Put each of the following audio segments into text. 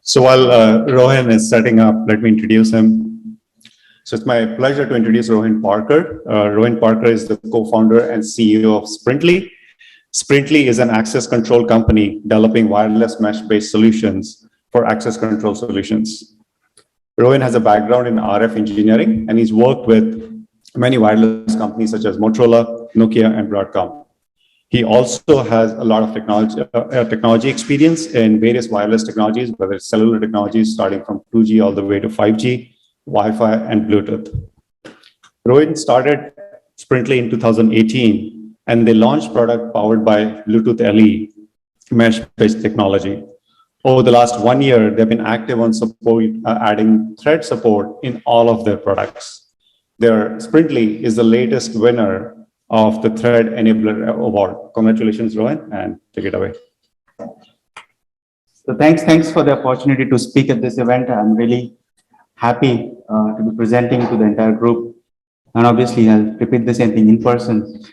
So while Rohin is setting up, let me introduce him. So it's my pleasure to introduce Rohin Parker. Rohin Parker is the co-founder and CEO of Spintly. Spintly is an access control company developing wireless mesh-based solutions for access control solutions. Rohin has a background in RF engineering, and he's worked with many wireless companies such as Motorola, Nokia, and Broadcom. He also has a lot of technology experience in various wireless technologies, whether it's cellular technologies starting from 2G all the way to 5G, Wi-Fi, and Bluetooth. Rohin started Spintly in 2018, and they launched product powered by Bluetooth LE, mesh-based technology. Over the last 1 year, they've been active on support, adding thread support in all of their products. Their Spintly is the latest winner of the Thread Enabler Award. Congratulations, Rohin, and take it away. So thanks for the opportunity to speak at this event. I'm really happy to be presenting to the entire group. And obviously, I'll repeat the same thing in person.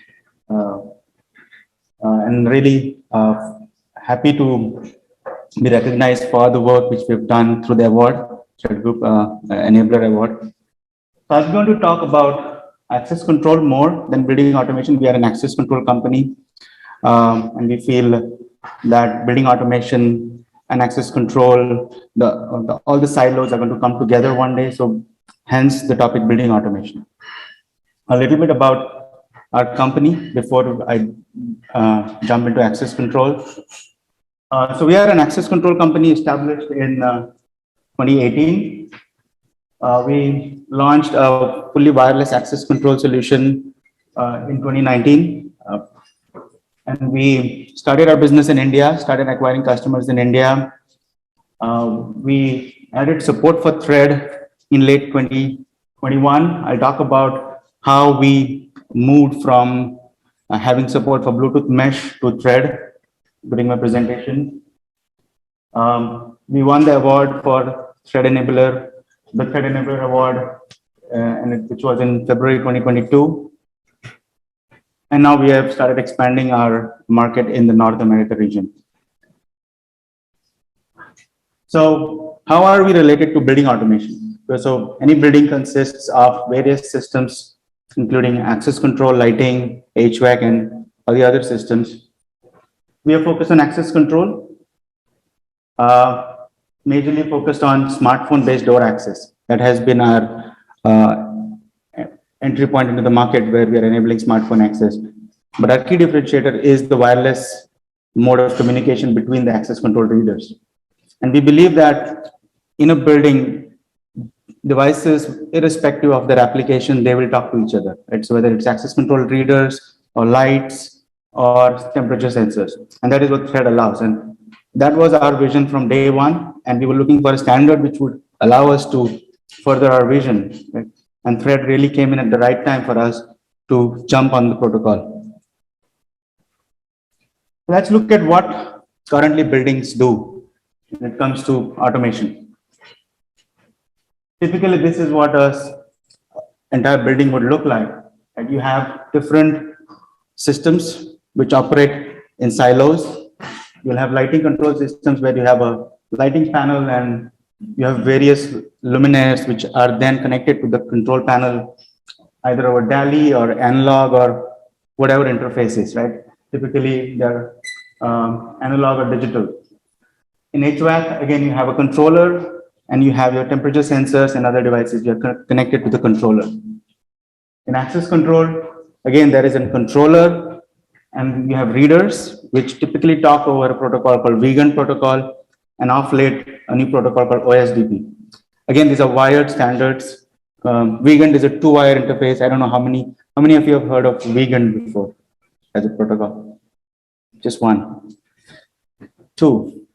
And really happy to be recognized for the work which we've done through the award, Thread Group Enabler Award. So I'm going to talk about access control more than building automation. We are an access control company, and we feel that building automation and access control, all the silos are going to come together one day. So hence the topic building automation. A little bit about our company before I jump into access control. So we are an access control company established in 2018. We launched a fully wireless access control solution in 2019. And we started our business in India, started acquiring customers in India. We added support for Thread in late 2021. I'll talk about how we moved from having support for Bluetooth mesh to Thread during my presentation. We won the award for Thread Enabler, the Thread Enabler Award, which was in February 2022. And now we have started expanding our market in the North America region. So how are we related to building automation? So any building consists of various systems, including access control, lighting, HVAC, and all the other systems. We are focused on access control, majorly focused on smartphone-based door access. That has been our entry point into the market where we are enabling smartphone access. But our key differentiator is the wireless mode of communication between the access control readers. And we believe that in a building, devices, irrespective of their application, they will talk to each other. Right? So whether it's access control readers or lights or temperature sensors. And that is what Thread allows. And that was our vision from day one. And we were looking for a standard which would allow us to further our vision. Right? And Thread really came in at the right time for us to jump on the protocol. Let's look at what currently buildings do when it comes to automation. Typically, this is what an entire building would look like. And you have different systems which operate in silos. You'll have lighting control systems where you have a lighting panel and you have various luminaires which are then connected to the control panel, either over DALI or analog or whatever interfaces, right? Typically, they're analog or digital. In HVAC, again, you have a controller and you have your temperature sensors and other devices. You're connected to the controller. In access control, again, there is a controller and you have readers, which typically talk over a protocol called vegan protocol, and off late, a new protocol called OSDP. Again, these are wired standards. Vegan is a 2-wire interface. I don't know how many of you have heard of vegan before as a protocol? Just one. 2.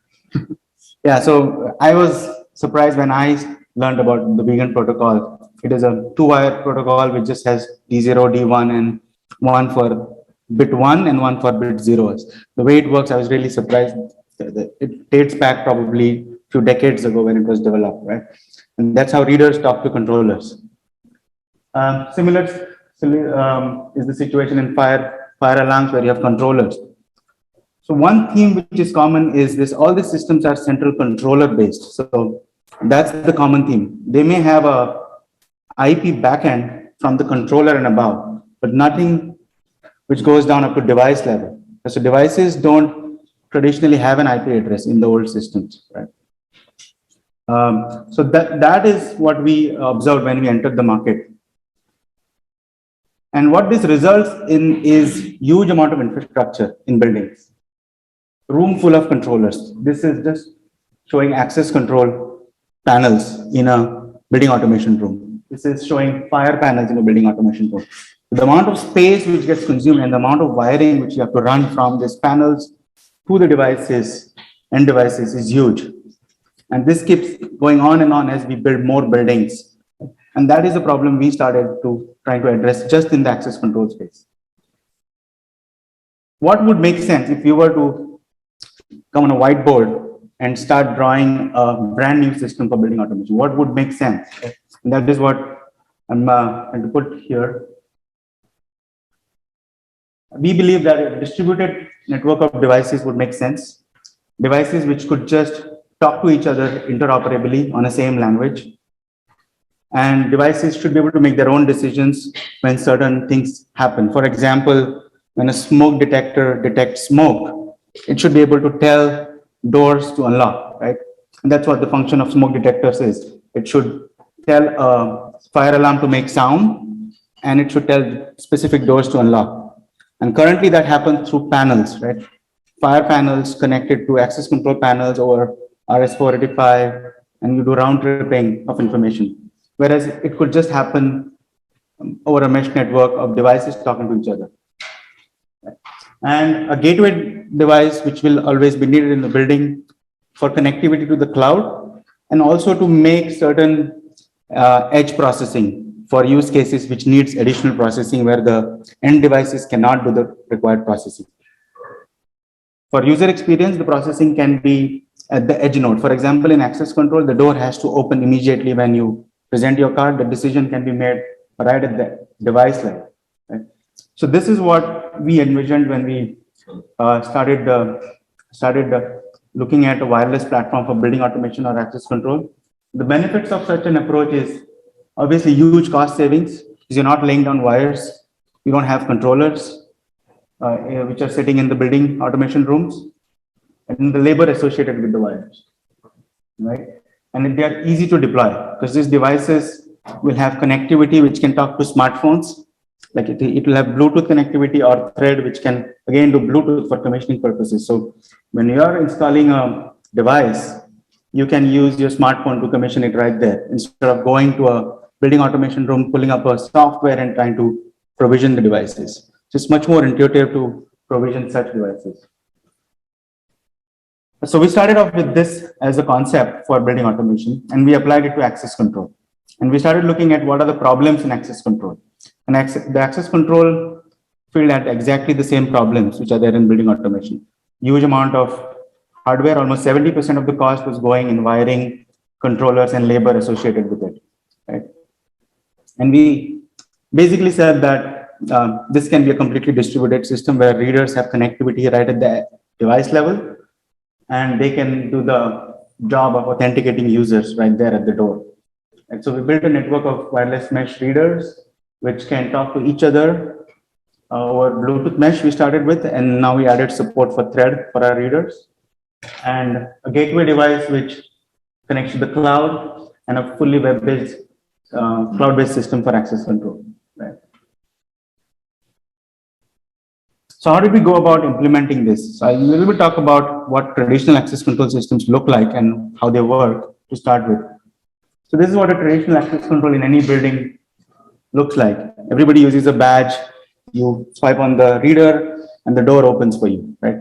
Yeah, so I was surprised when I learned about the vegan protocol. It is a 2-wire protocol which just has D0, D1, and one for bit 1 and one for bit 0s. The way it works, I was really surprised. It dates back probably a few decades ago when it was developed, right? And that's how readers talk to controllers. Similar is the situation in fire alarms where you have controllers. So one theme which is common is this, all the systems are central controller based. So that's the common theme. They may have a IP backend from the controller and above, but nothing which goes down up to device level. So devices don't traditionally have an IP address in the old systems, right? So that is what we observed when we entered the market. And what this results in is huge amount of infrastructure in buildings. Room full of controllers. This is just showing access control panels in a building automation room. This is showing fire panels in a building automation room. The amount of space which gets consumed and the amount of wiring which you have to run from these panels to the devices, end devices, is huge. And this keeps going on and on as we build more buildings. And that is the problem we started trying to address just in the access control space. What would make sense if you were to come on a whiteboard and start drawing a brand new system for building automation? What would make sense? And that is what I'm going to put here. We believe that a distributed network of devices would make sense. Devices which could just talk to each other interoperably on the same language. And devices should be able to make their own decisions when certain things happen. For example, when a smoke detector detects smoke, it should be able to tell doors to unlock, right? And that's what the function of smoke detectors is. It should tell a fire alarm to make sound, and it should tell specific doors to unlock. And currently that happens through panels, right? Fire panels connected to access control panels over RS485, and you do round tripping of information. Whereas it could just happen over a mesh network of devices talking to each other. And a gateway device, which will always be needed in the building for connectivity to the cloud, and also to make certain edge processing for use cases which needs additional processing where the end devices cannot do the required processing. For user experience, the processing can be at the edge node. For example, in access control, the door has to open immediately when you present your card. The decision can be made right at the device level. Right? So this is what we envisioned when we started looking at a wireless platform for building automation or access control. The benefits of such an approach is obviously huge cost savings, because you're not laying down wires, you don't have controllers which are sitting in the building automation rooms, and the labor associated with the wires, right? And they are easy to deploy because these devices will have connectivity which can talk to smartphones. Like it will have Bluetooth connectivity or Thread, which can again do Bluetooth for commissioning purposes. So when you are installing a device, you can use your smartphone to commission it right there instead of going to a building automation room, pulling up a software and trying to provision the devices. So it's much more intuitive to provision such devices. So we started off with this as a concept for building automation, and we applied it to access control. And we started looking at what are the problems in access control. And the access control field had exactly the same problems which are there in building automation. Huge amount of hardware, almost 70% of the cost was going in wiring, controllers, and labor associated with it. Right? And we basically said that this can be a completely distributed system where readers have connectivity right at the device level, and they can do the job of authenticating users right there at the door. And so we built a network of wireless mesh readers which can talk to each other over Bluetooth mesh we started with, and now we added support for Thread for our readers, and a gateway device which connects to the cloud, and a fully web-based cloud-based system for access control. Right? So how did we go about implementing this? So I'll a little bit talk about what traditional access control systems look like and how they work to start with. So this is what a traditional access control in any building looks like. Everybody uses a badge. You swipe on the reader and the door opens for you, right?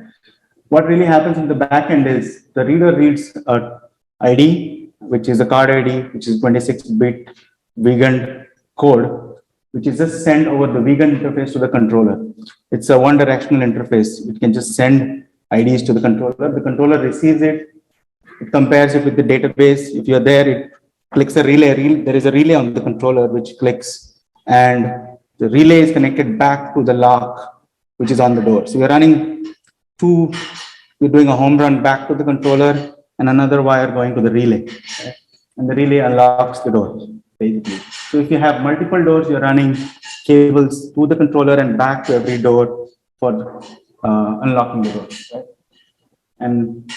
What really happens in the back end is the reader reads a ID, which is a card ID, which is 26-bit vegan code, which is just sent over the vegan interface to the controller. It's a one-directional interface. It can just send IDs to the controller. The controller receives it. It compares it with the database. If you're there, it clicks a relay. There is a relay on the controller which clicks, and the relay is connected back to the lock, which is on the door. So we're running two, you're doing a home run back to the controller and another wire going to the relay. Right? And the relay unlocks the door, basically. So if you have multiple doors, you're running cables to the controller and back to every door for unlocking the door. Right? And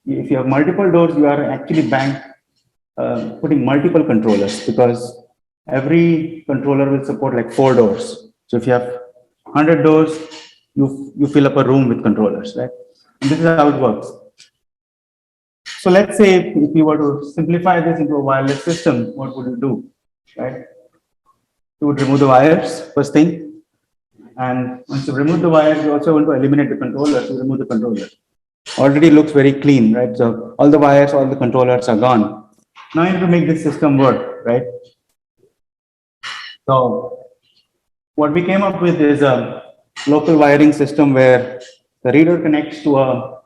if you have multiple doors, you are actually putting multiple controllers, because every controller will support like 4 doors. So if you have 100 doors, you fill up a room with controllers, right? And this is how it works. So let's say if you were to simplify this into a wireless system, what would you do, right? You would remove the wires, first thing. And once you remove the wires, you also want to eliminate the controller, so remove the controller. Already looks very clean, right? So all the wires, all the controllers are gone. Now you need to make this system work, right? So what we came up with is a local wiring system where the reader connects to a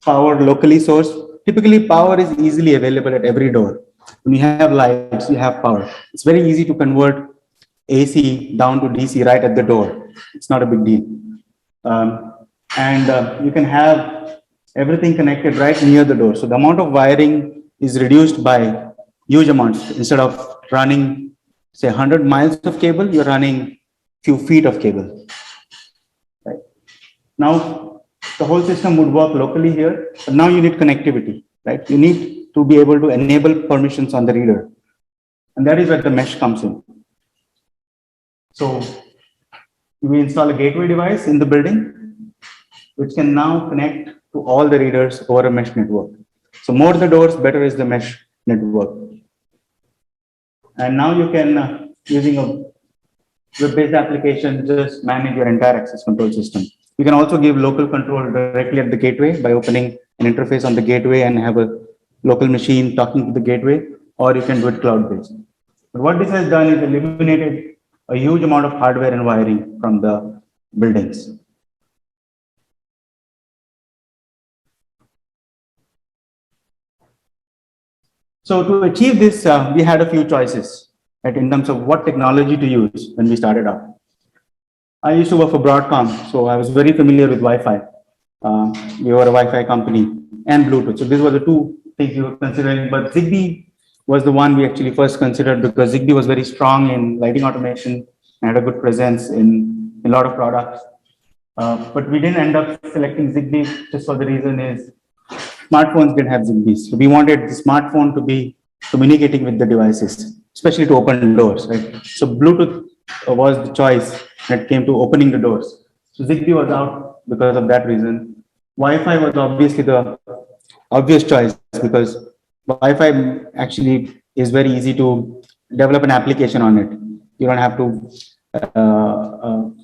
power locally sourced. Typically, power is easily available at every door. When you have lights, you have power. It's very easy to convert AC down to DC right at the door. It's not a big deal. You can have everything connected right near the door. So the amount of wiring is reduced by huge amounts. Instead of running, say, 100 miles of cable, you're running few feet of cable. Right? Now, the whole system would work locally here, but now you need connectivity, right? You need to be able to enable permissions on the reader. And that is where the mesh comes in. So we install a gateway device in the building, which can now connect to all the readers over a mesh network. So more the doors, better is the mesh network. And now you can, using a web-based application, just manage your entire access control system. You can also give local control directly at the gateway by opening an interface on the gateway and have a local machine talking to the gateway, or you can do it cloud-based. But what this has done is eliminated a huge amount of hardware and wiring from the buildings. So to achieve this, we had a few choices, right, in terms of what technology to use when we started out. I used to work for Broadcom, so I was very familiar with Wi-Fi. We were a Wi-Fi company and Bluetooth. So these were the two things we were considering, but Zigbee was the one we actually first considered, because Zigbee was very strong in lighting automation and had a good presence in a lot of products. But we didn't end up selecting Zigbee just for the reason is smartphones didn't have Zigbee. So we wanted the smartphone to be communicating with the devices, especially to open doors, right? So Bluetooth was the choice when it came to opening the doors. So Zigbee was out because of that reason. Wi-Fi was obviously the obvious choice, because Wi-Fi actually is very easy to develop an application on it. You don't have to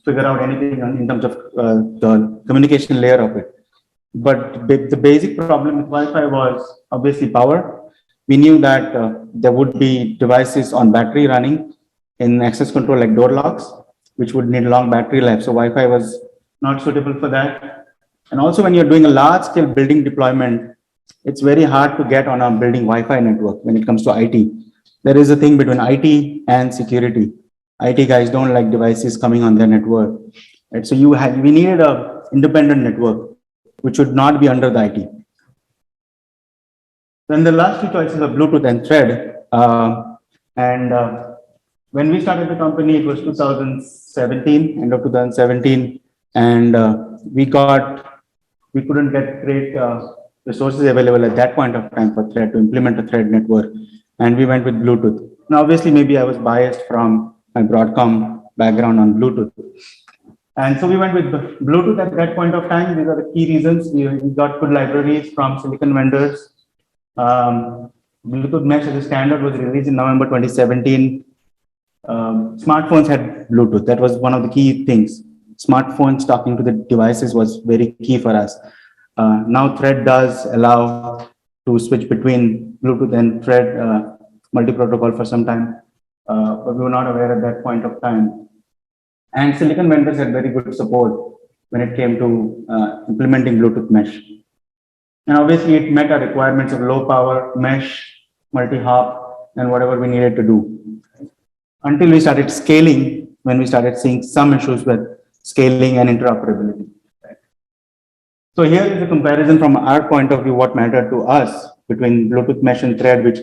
figure out anything in terms of the communication layer of it. But the basic problem with Wi-Fi was obviously power. We knew that there would be devices on battery running in access control like door locks, which would need long battery life. So Wi-Fi was not suitable for that. And also when you're doing a large scale building deployment, it's very hard to get on a building Wi-Fi network when it comes to IT. There is a thing between IT and security. IT guys don't like devices coming on their network. Right? So we needed an independent network, which should not be under the IT. Then the last two choices are Bluetooth and Thread. When we started the company, it was 2017, end of 2017, and we couldn't get great resources available at that point of time for Thread to implement a Thread network, and we went with Bluetooth. Now, obviously, maybe I was biased from my Broadcom background on Bluetooth. And so we went with Bluetooth at that point of time. These are the key reasons. We got good libraries from silicon vendors. Bluetooth mesh as a standard was released in November 2017. Smartphones had Bluetooth. That was one of the key things. Smartphones talking to the devices was very key for us. Now Thread does allow to switch between Bluetooth and Thread multi-protocol for some time, but we were not aware at that point of time. And silicon vendors had very good support when it came to implementing Bluetooth mesh. And obviously it met our requirements of low power, mesh, multi-hop, and whatever we needed to do. Until we started scaling, when we started seeing some issues with scaling and interoperability. So here is a comparison from our point of view, what mattered to us between Bluetooth mesh and thread, which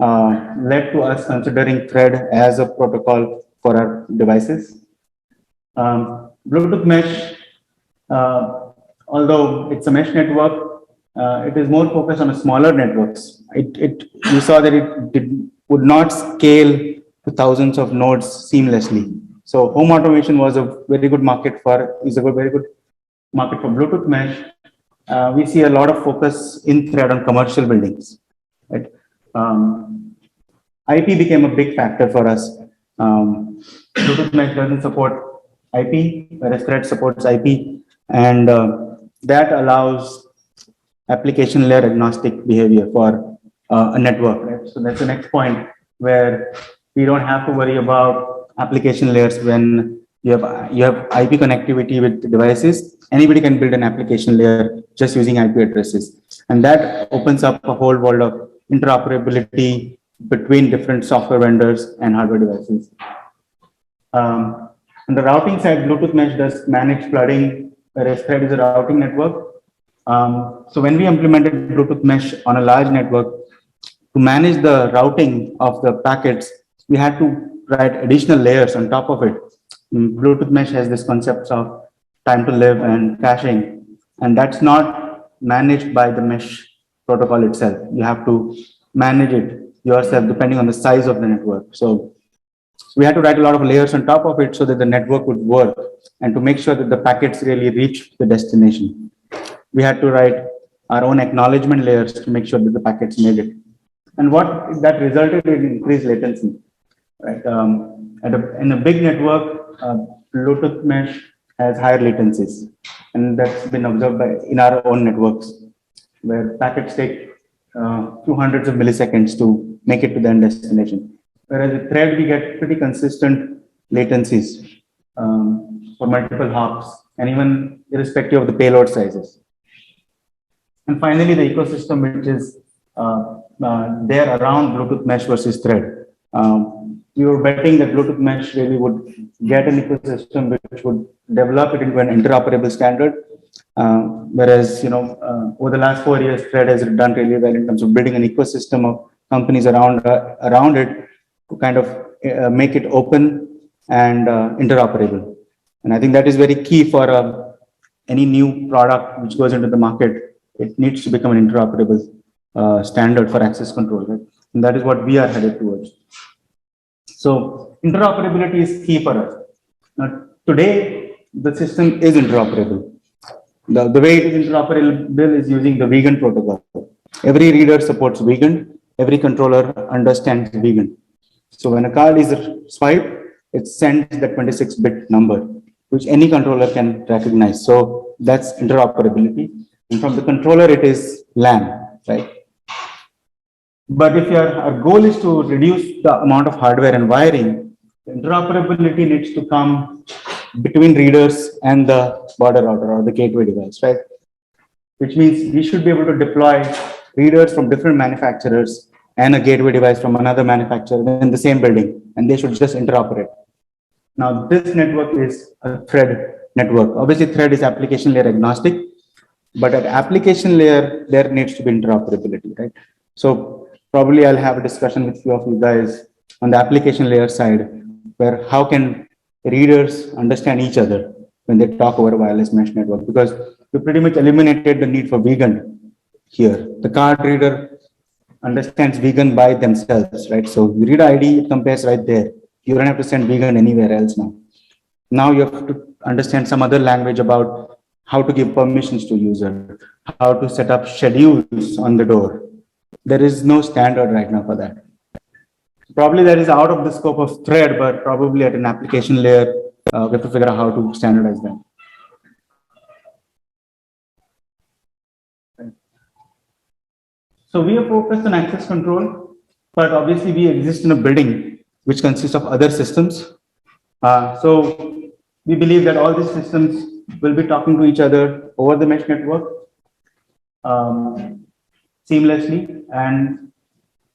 led to us considering thread as a protocol for our devices. Bluetooth mesh, although it's a mesh network, it is more focused on smaller networks. You saw that would not scale to thousands of nodes seamlessly. So home automation was a very good market for, very good market for Bluetooth mesh. We see a lot of focus in thread on commercial buildings. Right? IP became a big factor for us. Bluetooth mesh doesn't support IP, whereas thread supports IP, and that allows application layer agnostic behavior for a network. Right? So that's the next point where we don't have to worry about application layers when you have IP connectivity with devices. Anybody can build an application layer just using IP addresses, and that opens up a whole world of interoperability between different software vendors and hardware devices. On the routing side, Bluetooth mesh does manage flooding, whereas thread is a routing network. So when we implemented Bluetooth mesh on a large network, to manage the routing of the packets, we had to write additional layers on top of it. Bluetooth mesh has this concept of time to live and caching, and that's not managed by the mesh protocol itself. You have to manage it yourself depending on the size of the network. So we had to write a lot of layers on top of it so that the network would work and to make sure that the packets really reach the destination. We had to write our own acknowledgement layers to make sure that the packets made it. And what that resulted in increased latency. Right? In a big network, Bluetooth mesh has higher latencies, and that's been observed in our own networks, where packets take few hundreds of milliseconds to make it to the end destination. Whereas with thread, we get pretty consistent latencies for multiple hops, and even irrespective of the payload sizes. And finally, the ecosystem which is there around Bluetooth mesh versus thread. We were betting that Bluetooth mesh really would get an ecosystem which would develop it into an interoperable standard. Whereas, over the last 4 years, thread has done really well in terms of building an ecosystem of companies around it to kind of make it open and interoperable. And I think that is very key for any new product which goes into the market. It needs to become an interoperable standard for access control, right? And that is what we are headed towards. So interoperability is key for us. Now, today, the system is interoperable. The way it is interoperable is using the vegan protocol. Every reader supports vegan. Every controller understands vegan. So when a card is swiped, it sends the 26-bit number, which any controller can recognize. So that's interoperability. And from the controller, it is LAN, right? But if our goal is to reduce the amount of hardware and wiring, the interoperability needs to come between readers and the border router or the gateway device, right? Which means we should be able to deploy readers from different manufacturers and a gateway device from another manufacturer in the same building, and they should just interoperate. Now, this network is a thread network. Obviously, thread is application layer agnostic, but at application layer, there needs to be interoperability, right? So probably I'll have a discussion with few of you guys on the application layer side, where how can readers understand each other when they talk over a wireless mesh network, because we pretty much eliminated the need for vegan here. The card reader understands vegan by themselves, right? So you read ID, it compares right there. You don't have to send vegan anywhere else now. Now you have to understand some other language about how to give permissions to user, how to set up schedules on the door. There is no standard right now for that. Probably that is out of the scope of thread, but probably at an application layer, we have to figure out how to standardize them. So we are focused on access control, but obviously we exist in a building which consists of other systems. So we believe that all these systems will be talking to each other over the mesh network seamlessly, and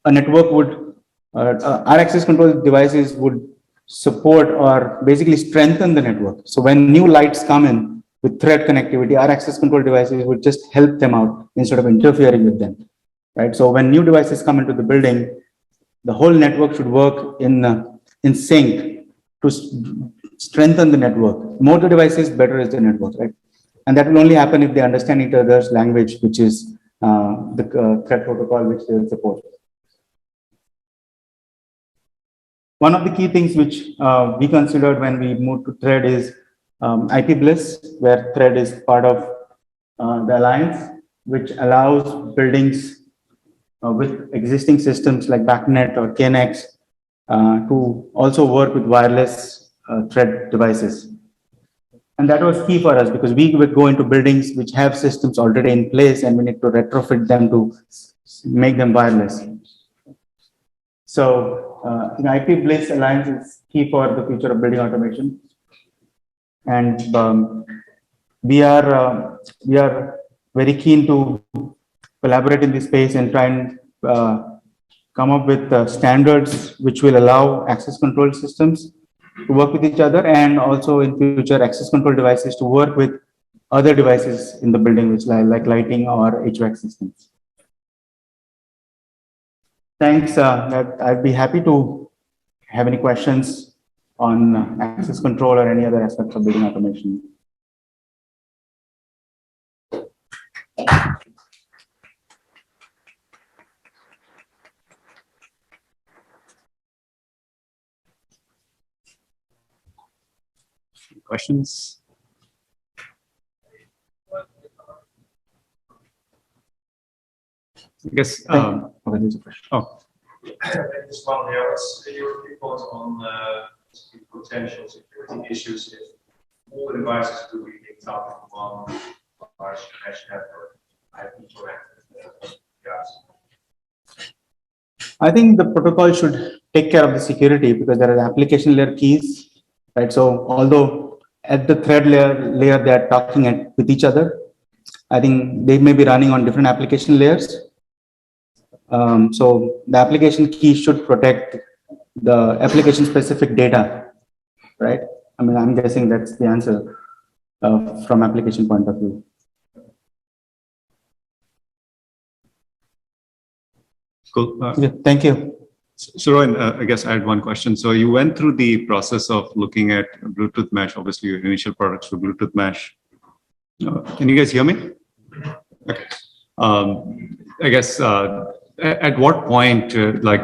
a network would, our access control devices would support or basically strengthen the network. So when new lights come in, with thread connectivity, our access control devices would just help them out instead of interfering with them, right? So when new devices come into the building, the whole network should work in sync to strengthen the network. More the devices, better is the network, right? And that will only happen if they understand each other's language, which is the thread protocol which they will support. One of the key things which we considered when we moved to thread is IP Bliss, where thread is part of the alliance, which allows buildings with existing systems like BACnet or KNX to also work with wireless thread devices. And that was key for us because we would go into buildings which have systems already in place and we need to retrofit them to make them wireless. So IP Bliss Alliance is key for the future of building automation. And we are very keen to collaborate in this space and try and come up with standards which will allow access control systems to work with each other, and also in future access control devices to work with other devices in the building, which like lighting or HVAC systems. Thanks. I'd be happy to have any questions on access control or any other aspects of building automation. Questions? I guess. Okay, there's a question. Oh. Just one here. What's your report on potential security issues if all the devices will be linked up in one large mesh network? I think the protocol should take care of the security because there are application layer keys, right? So although at the thread layer they are talking with each other, I think they may be running on different application layers. So the application key should protect the application specific data, right? I mean, I'm guessing that's the answer from application point of view. Cool. Yeah, thank you. So Rohin, I guess I had one question. So you went through the process of looking at Bluetooth mesh. Obviously, your initial products were Bluetooth mesh. Can you guys hear me? Okay. I guess at what point, like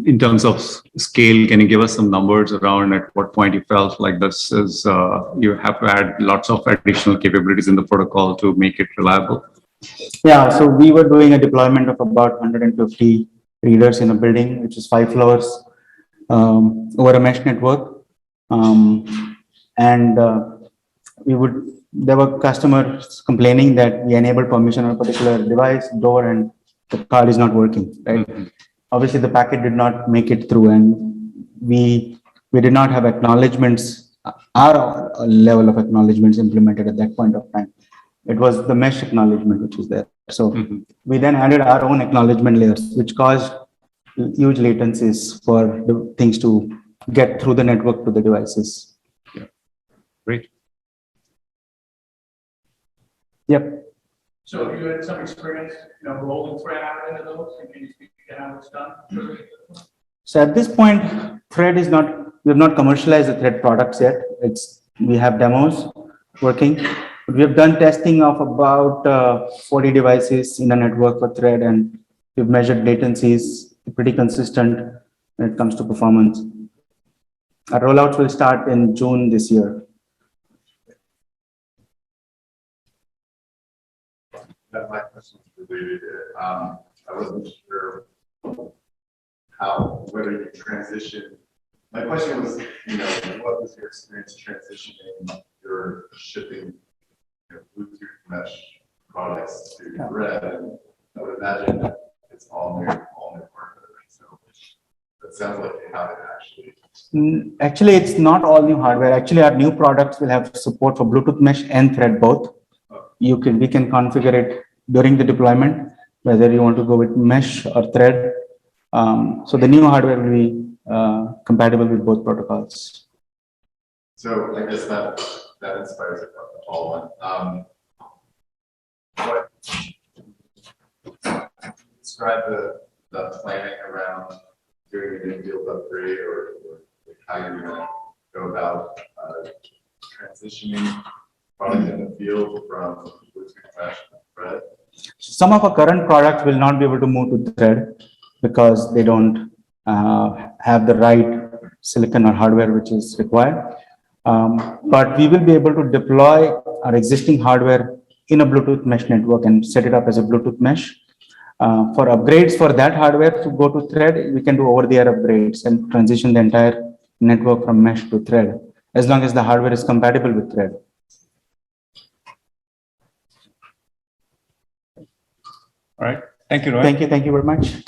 in terms of scale, can you give us some numbers around at what point you felt like this is you have to add lots of additional capabilities in the protocol to make it reliable? Yeah, so we were doing a deployment of about 150 readers in a building, which is 5 floors over a mesh network. There were customers complaining that we enabled permission on a particular device, door, and the card is not working, right? Mm-hmm. Obviously, the packet did not make it through, and we did not have acknowledgements, our level of acknowledgements implemented at that point of time. It was the mesh acknowledgement which was there. So we then added our own acknowledgement layers, which caused huge latencies for the things to get through the network to the devices. Yeah. Great. Yep. So you had some experience, rolling thread out into those, and can you speak to how it's done? So at this point, thread is not, we have not commercialized the thread products yet. We have demos working. We have done testing of about 40 devices in a network for thread, and we've measured latencies, pretty consistent when it comes to performance. Our rollouts will start in June this year. My question is related. I wasn't sure whether you transitioned. My question was, what was your experience transitioning your shipping Bluetooth mesh products to thread? And I would imagine that it's all new hardware. So it sounds like you have it actually. Actually, it's not all new hardware. Actually, our new products will have support for Bluetooth mesh and thread both. We can configure it during the deployment, whether you want to go with mesh or thread. So the new hardware will be compatible with both protocols. So I guess that that inspires a follow-on. What describe the planning around doing an in-field upgrade or how you're gonna go about transitioning product in the field from Bluetooth mesh to thread? Some of our current products will not be able to move to thread because they don't have the right silicon or hardware which is required. But we will be able to deploy our existing hardware in a Bluetooth mesh network and set it up as a Bluetooth mesh. For upgrades for that hardware to go to thread, we can do over-the-air upgrades and transition the entire network from mesh to thread, as long as the hardware is compatible with thread. All right. Thank you, Rohin. Thank you very much.